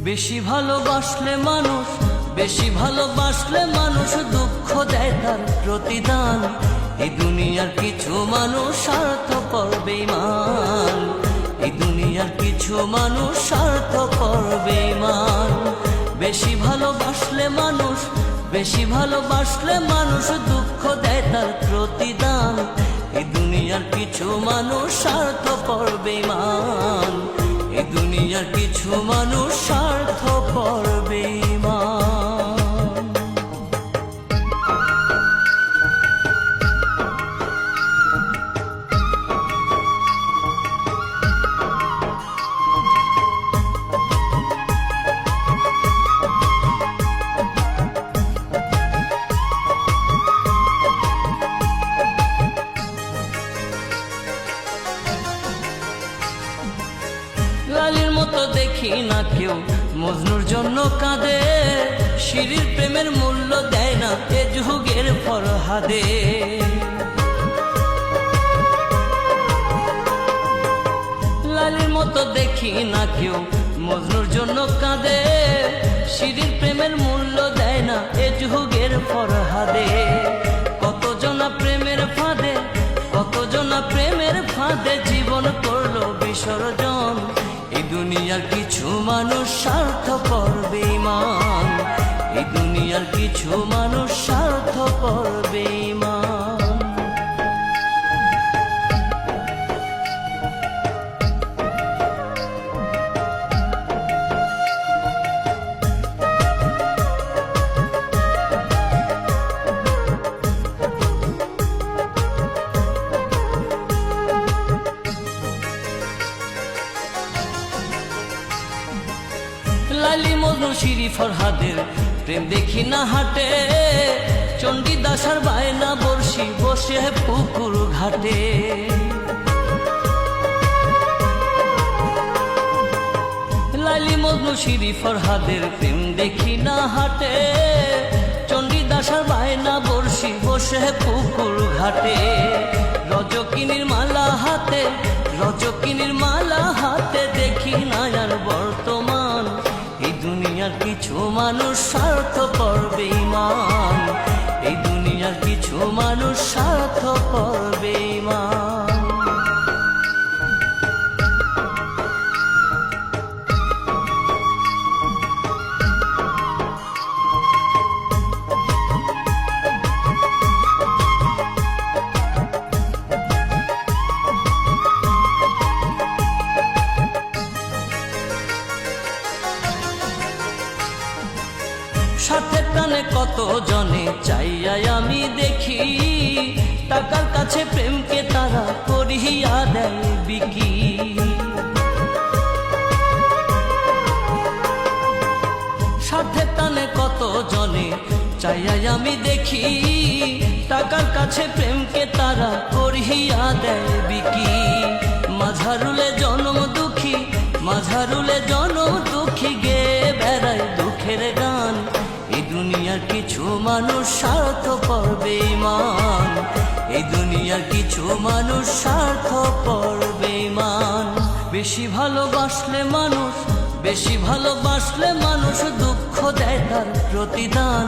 বেশি ভালোবাসলে মানুষ, বেশি ভালোবাসলে মানুষ দুঃখ দেয় তার প্রতিদান। এই দুনিয়ার কিছু মানুষ স্বার্থপর বেঈমান, এই দুনিয়ার কিছু মানুষ স্বার্থপর বেঈমান। বেশি ভালোবাসলে মানুষ, বেশি ভালোবাসলে মানুষ দুঃখ দেয় তার প্রতিদান। এই দুনিয়ার কিছু মানুষ স্বার্থপর বেঈমান, এই দুনিয়ার কিছু মানুষ স্বার্থপর বেঈমান। লালির মতো দেখি না কেউ মজনুর জন্য কাঁদে, শিরির প্রেমের মূল্য দেয় না এ যুগের ফরহাদে। লালির মতো দেখি না কেউ মজনুর জন্য কাঁদে, শিরির প্রেমের মূল্য দেয় না এ যুগের ফরহাদে। কতজনা প্রেমের ফাঁদে, কতজনা প্রেমের ফাঁদে জীবন করলো বিসর্জন। এই দুনিয়ার কিছু মানুষ স্বার্থপর বেঈমান, এই দুনিয়ার কিছু মানুষ স্বার্থপর বেঈমান। লালি মজনু শিরি ফরহাদের প্রেম দেখি না হাটে, চণ্ডীদাস আর বায়না বর্ষি বসে পুকুর ঘাটে। লালি মজনু শিরি ফরহাদের প্রেম দেখি না হাটে, চণ্ডীদাস আর বায়না বর্ষি বসে পুকুর ঘাটে। রজকিনীর মালা হাতে, রজকিনীর মালা হাতে দেখি না আর বর্তমান। এই দুনিয়ার কিছু মানুষ স্বার্থপর বেঈমান, এই দুনিয়ার কিছু মানুষ স্বার্থপর বেঈমান। স্বার্থের টানে কত জনে চাইয়াই আমি দেখি, টাকার কাছে প্রেমকে তারা করিয়া দেয় বিকি। স্বার্থের টানে কত জনে চাইয়াই আমি দেখি, টাকার কাছে প্রেমকে তারা করিয়া দেয় বিকি। মাঝারুলে জনম দুঃখী, মাঝারুলে জনম দুঃখী গে বেড়ায় দুঃখের গান। এই দুনিয়ার কিছু মানুষ স্বার্থপর বেঈমান, এই দুনিয়ার কিছু মানুষ স্বার্থপর বেঈমান। বেশি ভালোবাসলে মানুষ, বেশি ভালোবাসলে মানুষ দুঃখ দেয় তার প্রতিদান।